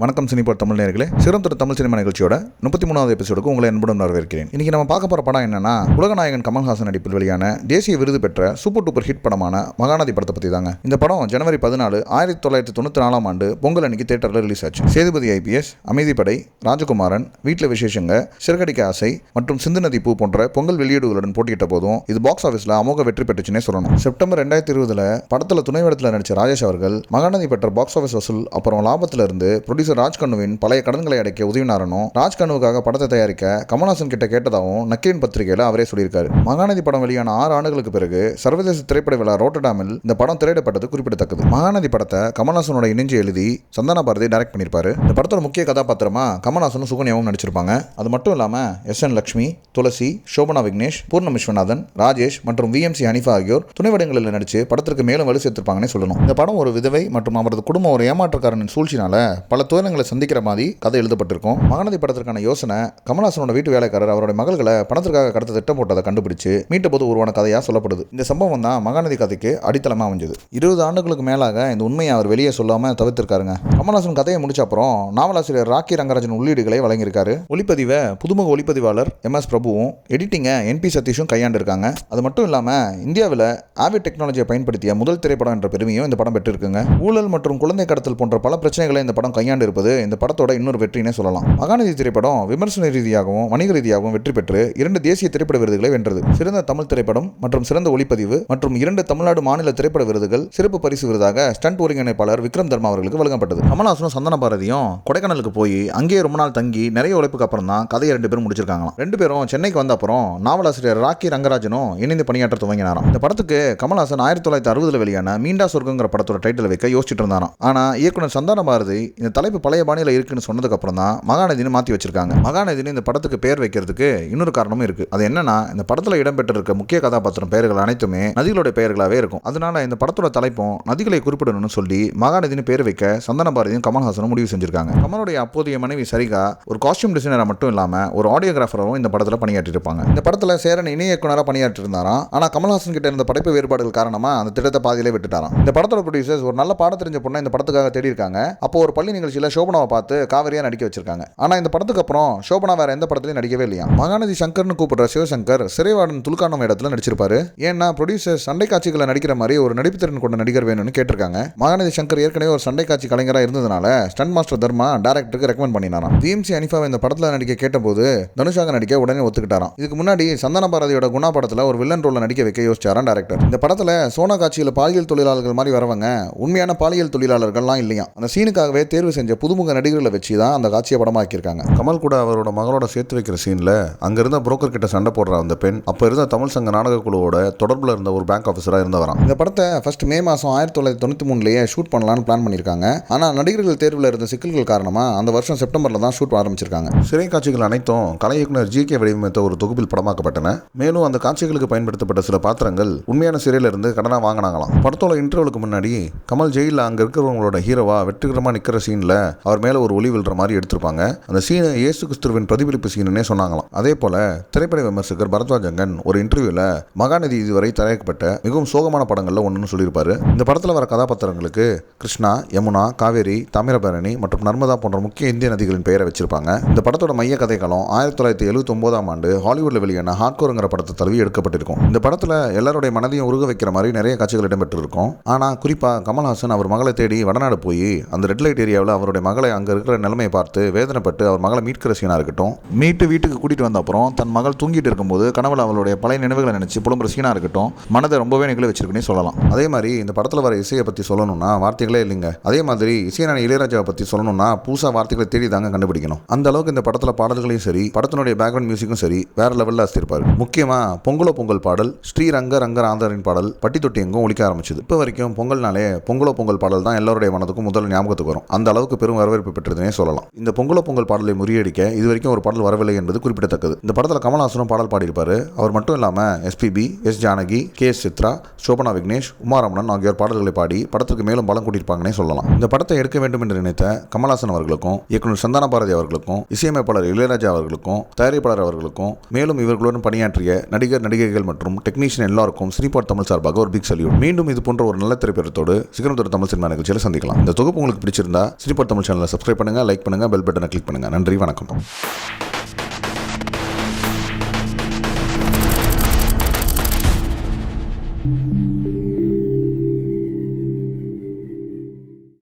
வணக்கம் சினிபாட் தமிழ் நேயர்களே, சிறந்த தமிழ் சினிமா நிகழ்ச்சியோட 33வது எபிசோடுக்கு உங்களை அன்புடன் வரவேற்கிறேன். இன்னைக்கு நம்ம பார்க்க போற படம் என்னன்னா, உலகநாயகன் கமல்ஹாசன் நடிப்பில் வெளியான தேசிய விருது பெற்ற சூப்பர் டூப்பர் ஹிட் படமான மகாநதி படத்தை பத்தி தாங்க. இந்த படம் ஜனவரி 14, 1994 ஆண்டு பொங்கல் அன்னைக்கு தியேட்டர்ல ரிலீஸ் ஆச்சு. சேதுபதி IPS, அமைதிப்படை, ராஜகுமாரன், வீட்டில் விசேஷங்க, சிறகடிக்க ஆசை மற்றும் சிந்து நதி பூ போன்ற பொங்கல் வெளியீடுகளுடன் போட்டியிட்ட போதும் இது பாக்ஸ் ஆஃபீஸ்ல அமோக வெற்றி பெற்றுச்சுன்னே சொல்லணும். செப்டம்பர் 2020 படத்துல துணை வேடத்தில் நடிச்ச ராஜேஷ் அவர்கள் மகாநதி பெற்ற பாக்ஸ் ஆஃபீஸ் வசூல் அப்புறம் லாபத்துல இருந்து ராஜ்கண்ணுவின் பழைய கடன்களை அடைக்க உதவினாரனும், ராஜ்கண்ணுவுக்காக படத்தை தயாரிக்க கமல்ஹாசன் கிட்ட கேட்டதாகவும் நக்கீரன் பத்திரிகையில அவரே சொல்லியிருக்காரு. மகாநதி படம் வெளியான 6 ஆண்டுகளுக்கு பிறகு சர்வதேச திரைப்பட விழா ரோட்டர்டாமில் இந்த படம் திரையிடப்பட்டது குறிப்பிடத்தக்கது. மகாநதி படத்தை கமல்ஹாசனோட இணைஞ்சு எழுதி சந்தான பாரதி டைரக்ட் பண்ணியிருப்பாரு. இந்த படத்தோட முக்கிய கதாபாத்திரமா கமல்ஹாசனும் சுகன்யாவும் நடிச்சிருப்பாங்க. அது மட்டும் இல்லாம SN லட்சுமி, துளசி, சோபனா விக்னேஷ், பூர்ணம் விஸ்வநாதன், ராஜேஷ் மற்றும் VMC ஹனிஃபா ஆகியோர் துணை வேடங்களில் நடிச்சு படத்திற்கு மேலும் வலு சேர்த்திருப்பாங்கன்னு சொல்லணும். இந்த படம் ஒரு விதவை மற்றும் அவரது குடும்பம் ஒரு ஏமாற்றக்காரனின் சூழ்ச்சினால பல துயரங்களை சந்திக்கிற மாதிரி கதை எழுதப்பட்டிருக்கும். மகாநதி படத்திற்கான யோசனை கமல்ஹாசனோட வீட்டு வேலைக்காரர் அவருடைய மகள்களை பணத்திற்காக கடத்த திட்டம் போட்டதை கண்டுபிடிச்சு மீட்ட போது உருவான கதையா சொல்லப்படுது. இந்த சம்பவம் தான் மகாநதி கதைக்கு அடித்தளமா அமைஞ்சது. 20 ஆண்டுகளுக்கு மேலாக இந்த உண்மையை அவர் வெளியே சொல்லாம தவிர்த்திருக்காருங்க. கமல்ஹாசன் கதையை முடிச்ச அப்புறம் நாவலாசிரியர் ராக்கி ரங்கராஜன் உள்ளீடுகளை வழங்கியிருக்காரு. ஒளிப்பதிவை புதுமுக ஒளிப்பதிவாளர் MS பிரபுவும், எடிட்டிங்கை NP சதீஷும் கையாண்டு இருக்காங்க. அது மட்டும் இல்லாம இந்தியாவில் ஆவிட் டெக்னாலஜியை பயன்படுத்திய முதல் திரைப்படம் என்ற பெருமையும் இந்த படம் பெற்றிருக்குங்க. ஊழல் மற்றும் குழந்தை கடத்தல் போன்ற பல பிரச்சனைகளை இந்த படம் கையாண்டு இருப்பது இந்த படத்தோட இன்னொரு வெற்றினே சொல்லலாம். மகாநதி திரைப்படம் விமர்சன ரீதியாகவும் வணிக ரீதியாகவும் வெற்றி பெற்று 2 தேசிய திரைப்பட விருதுகளை வென்றது. சிறந்த தமிழ் திரைப்படம் மற்றும் சிறந்த ஒளிப்பதிவு மற்றும் 2 தமிழ்நாடு மாநில திரைப்பட விருதுகள் சிறப்பு பரிசு விருதாக ஸ்டண்ட் ஒருங்கிணைப்பாளர் விக்ரம் தர்மா அவர்களுக்கு வழங்கப்பட்டது. கமல்ஹாசனும் சந்தான பாரதியும் கொடைக்கானலுக்கு போய் அங்கேயே ரொம்ப நாள் தங்கி நிறைய உழைப்புக்கு அப்புறம் தான் கதையை 2 பேரும் முடிச்சிருக்காங்களாம். 2 பேரும் சென்னைக்கு வந்த அப்புறம் நாவலாசிரியர் ராக்கி ரங்கராஜனும் இணைந்து பணியாற்ற துவங்கினாராம். இந்த படத்துக்கு கமல்ஹாசன் 1960 வெளியான மீண்டா சொர்க்கங்கிற படத்தோட டைட்டில் வைக்க யோசிச்சுட்டு இருந்தாராம். ஆனா இயக்குனர் சந்தான பாரதி இந்த தலைப்பு பழைய பாணியில இருக்குன்னு சொன்னதுக்கு அப்புறம் தான் மகாநதினு மாற்றி வச்சிருக்காங்க. மகாநதினு இந்த படத்துக்கு பெயர் வைக்கிறதுக்கு இன்னொரு காரணமும் இருக்கு. அது என்னன்னா, இந்த படத்தில் இடம்பெற்றிருக்க முக்கிய கதாபாத்திரம் பெயர்கள் அனைத்துமே நதிகளுடைய பெயர்களாகவே இருக்கும். அதனால இந்த படத்தோட தலைப்பும் நதிகளை குறிப்பிடணும்னு சொல்லி மகாநதினு பேர் வைக்க சந்தான பாரதியும் கமல்ஹாசனும் முடிவு செஞ்சிருக்காங்க. கமலுடைய அப்போதைய மனைவி சரிகா ஒரு காஸ்டியூம் டிசைனரா மட்டும் இல்லாம ஒரு ஆடியோகிராஃபரும் இந்த படத்தில் பணியாற்றி இருப்பாங்க. இந்த படத்தில் சேரன் இணை இயக்குனராக பணியாற்றி இருந்தாராம். ஆனா கமல்ஹாசன் கிட்ட இருந்த படைப்பு வேறுபாடுகள் காரணமா அந்த திட்டத்தை பாதியிலே விட்டுட்டாராம். இந்த படத்தோட ப்ரொடியூசர்ஸ் ஒரு நல்ல பாடம் தெரிஞ்ச பொண்ணை இந்த படத்துக்காக தேடி இருக்காங்க. அப்போ ஒரு பள்ளி நிகழ்ச்சியில் சோபனாவை பார்த்து காவிரியா நடிக்க வச்சிருக்காங்க. ஆனா இந்த படத்துக்கு அப்புறம் சோபனா வேற எந்த படத்திலையும் நடிக்கவே இல்லையா. மகாநதி சங்கர்னு கூப்பிடுற சிவசங்கர் சிறைவாடன் துலுக்கானம் இடத்துல நடிச்சிருப்பாரு. ஏன்னா ப்ரொடியூசர் சண்டை காட்சிகளை நடிக்கிற மாதிரி ஒரு நடிப்பு திறன் கொண்ட நடிகர் வேணும்னு கேட்டிருக்காங்க. மகாநதி சங்கர் ஏற்கனவே ஒரு சண்டை காட்சி கலைஞராக இருந்ததுனால ஸ்டண்ட் மாஸ்டர் தர்மா டைரக்டருக்கு ரெக்கமெண்ட் பண்ணினாராம். VMC ஹனிஃபாவை இந்த படத்தில் நடிக்க கேட்டபோது தனுஷாக நடிக்க உடனே ஒத்துக்கிட்டாராம். இதுக்கு முன்னாடி சந்தான பாரதியோட குணா படத்தில் ஒரு வில்லன் ரோல நடிக்க வைக்க யோசிச்சாராம் டைரக்டர். இந்த படத்தில் சோனா காட்சியில் பாலியல் தொழிலாளர்கள் மாதிரி வரவங்க உண்மையான பாலியல் தொழிலாளர்கள்லாம் இல்லையா. அந்த சீனுக்காகவே தேர்வு செஞ்ச புதுமுக நடிகர்களை வச்சு தான் அந்த காட்சியை படமாக்கியிருக்காங்க. கமல் கூட அவரோட மகளோட சேர்த்து வைக்கிற சீன்ல அங்க இருந்த புரோக்கர் கிட்ட சண்டை போடுற அந்த பெண் அப்ப இருந்த தமிழ் சங்க நாடக குழுவோட தொடர்புல இருந்த ஒரு பேங்க் ஆஃபீஸரா இருந்தவராம். இந்த படத்தை ஃபர்ஸ்ட் மே மாசம் 1993 ஷூட் பண்ணலாம்னு பிளான் பண்ணியிருக்காங்க. ஆனா நடிகர்கள் தேர்வில் இருந்த சிக்கல்கள் காரணமா அந்த வருஷம் செப்டம்பர்ல தான் ஷூட் ஆரம்பிச்சிருக்காங்க. சிறை காட்சிகள் அனைத்தும் கலை இயக்குனர் GK வடிவமைத்த ஒரு தொகுப்பில் படமாக்கப்பட்டன. மேலும் அந்த காட்சிகளுக்கு பயன்படுத்தப்பட்ட சில பாத்திரங்கள் உண்மையான சிறையில இருந்து கடனா வாங்கினாங்களாம். படத்தோட இன்டர்வலுக்கு முன்னாடி கமல் ஜெயில அங்க இருக்கிறவங்களோட ஹீரோவா வெற்றிகரமா நிக்கிற சீன்ல அவர் மேல ஒரு ஒளி விழுற மாதிரி எடுத்திருப்பாங்க. அந்த சீனை இயேசு கிறிஸ்துவின் பிரதிபலிப்பு சீனே சொன்னாங்களாம். அதே போல திரைப்பட விமர்சகர் பரத்வாஜங்கன் ஒரு இன்டர்வியூல மகாநதி இதுவரை தயாரிக்கப்பட்ட மிகவும் சோகமான படங்கள்ல ஒன்றுன்னு சொல்லியிருப்பாரு. இந்த படத்துல வர கதாபாத்திரங்களுக்கு கிருஷ்ணா, யமுனா, காவேரி, தாமிரபரணி மற்றும் நர்மதா போன்ற முக்கிய இந்திய நதிகளின் பெயரை வச்சிருப்பாங்க. இந்த படத்தோட மைய கதைக்களம் 1979 ஆண்டு ஹாலிவுட்ல வெளியான ஹார்ட்கோர்ங்கிற படத்தை தழுவி எடுக்கப்பட்டிருக்கும். இந்த படத்துல எல்லாருடைய மனதையும் உருக வைக்கிற மாதிரி நிறைய காட்சிகள் இடம்பெற்றிருக்கும். ஆனா குறிப்பா கமல்ஹாசன் அவர் மகளை தேடி வடநாடு போய் அந்த ரெட் லைட் ஏரியாவில் அவருடைய மகளை அங்க இருக்கிற நிலைமையை பார்த்து வேதனைப்பட்டு அவர் மகளை மீட்கிற சீனா இருக்கட்டும், மீட்டு வீட்டுக்கு கூட்டிட்டு வந்த அப்புறம் தன் மகள் தூங்கிட்டு இருக்கும்போது கனவுல அவளுடைய பழைய நினைவுகளை நினைச்சு புலம்புற சீனா இருக்கட்டும், மனதை ரொம்பவே நிகழ வச்சிருக்குன்னு சொல்லலாம். அதே மாதிரி இந்த படத்துல வர இசையை பத்தி சொல்லணும்னா வார்த்தைகளே இல்லைங்க. அதே மாதிரி இசைஞானி இளையராஜாவை பத்தி சொல்லணும்னா புதுசா வார்த்தைகளை தேடி தாங்க கண்டுபிடிக்கணும். அந்த அளவுக்கு இந்த படத்துல பாடல்களையும் சரி படத்தினுடைய பேக்ரவுண்ட் மியூசிக்கும் சரி வேற லெவல்ல அசித்திருப்பாரு. முக்கியமா பொங்கலோ பொங்கல் பாடல், ஸ்ரீரங்க ரங்கர் ஆந்தரின் பாடல் பட்டி தொட்டி எங்கும் ஒலிக்க ஆரம்பிச்சது. இப்போ வரைக்கும் பொங்கல்னாலே பொங்கலோ பொங்கல் பாடல் தான் எல்லாருடைய மனதுக்கும் முதல் ஞாபகத்துக்கு வரும். அந்த அளவுக்கு பெரும் வரவேற்பு பெற்றதுனே சொல்லலாம். இந்த பொங்கலோ பொங்கல் பாடலை முறியடிக்க இதுவரைக்கும் ஒரு பாடல் வரவில்லை என்பது குறிப்பிடத்தக்கது. இந்த படத்தில் கமல்ஹாசனும் பாடல் பாடியிருப்பாரு. அவர் மட்டும் இல்லாம SPB, S Janaki, KS Chitra, Shobana Vignesh, Uma Ramanan ஆகியோர் பாடல்களை பாடி படத்துக்கு மேலும் பலம் கூட்டியிருப்பாங்கன்னே சொல்லலாம். இந்த படத்தை எடுக்க வேண்டும் என்று நினைத்த கமல்ஹாசன் அவர்களுக்கும் இயக்குனர் சந்தான பாரதி அவர்களுக்கும் இசையமைப்பாளர் இளையராஜா அவர்களுக்கும் தயாரிப்பாளர் அவர்களுக்கும் மேலும் இவர்களுடன் பணியாற்றிய நடிகர் நடிகைகள் மற்றும் டெக்னீஷியன் எல்லாருக்கும் சினிபாட் தமிழ் சார்பாக ஒரு பிக் சல்யூட். மீண்டும் இது போன்ற ஒரு நல்ல திரைப்படத்தோடு சிகரம் தொட்ட தமிழ் சினிமா நிகழ்ச்சியில் சந்திக்கலாம். இந்த தொகுப்பு உங்களுக்கு பிடிச்சிருந்தா சினிபாட் சூப்பர் தமிழ் சேனலை சப்ஸ்கிரைப் பண்ணுங்கள், லைக் பண்ணுங்கள், பெல் பட்டனை கிளிக் பண்ணுங்கள். நன்றி, வணக்கம்.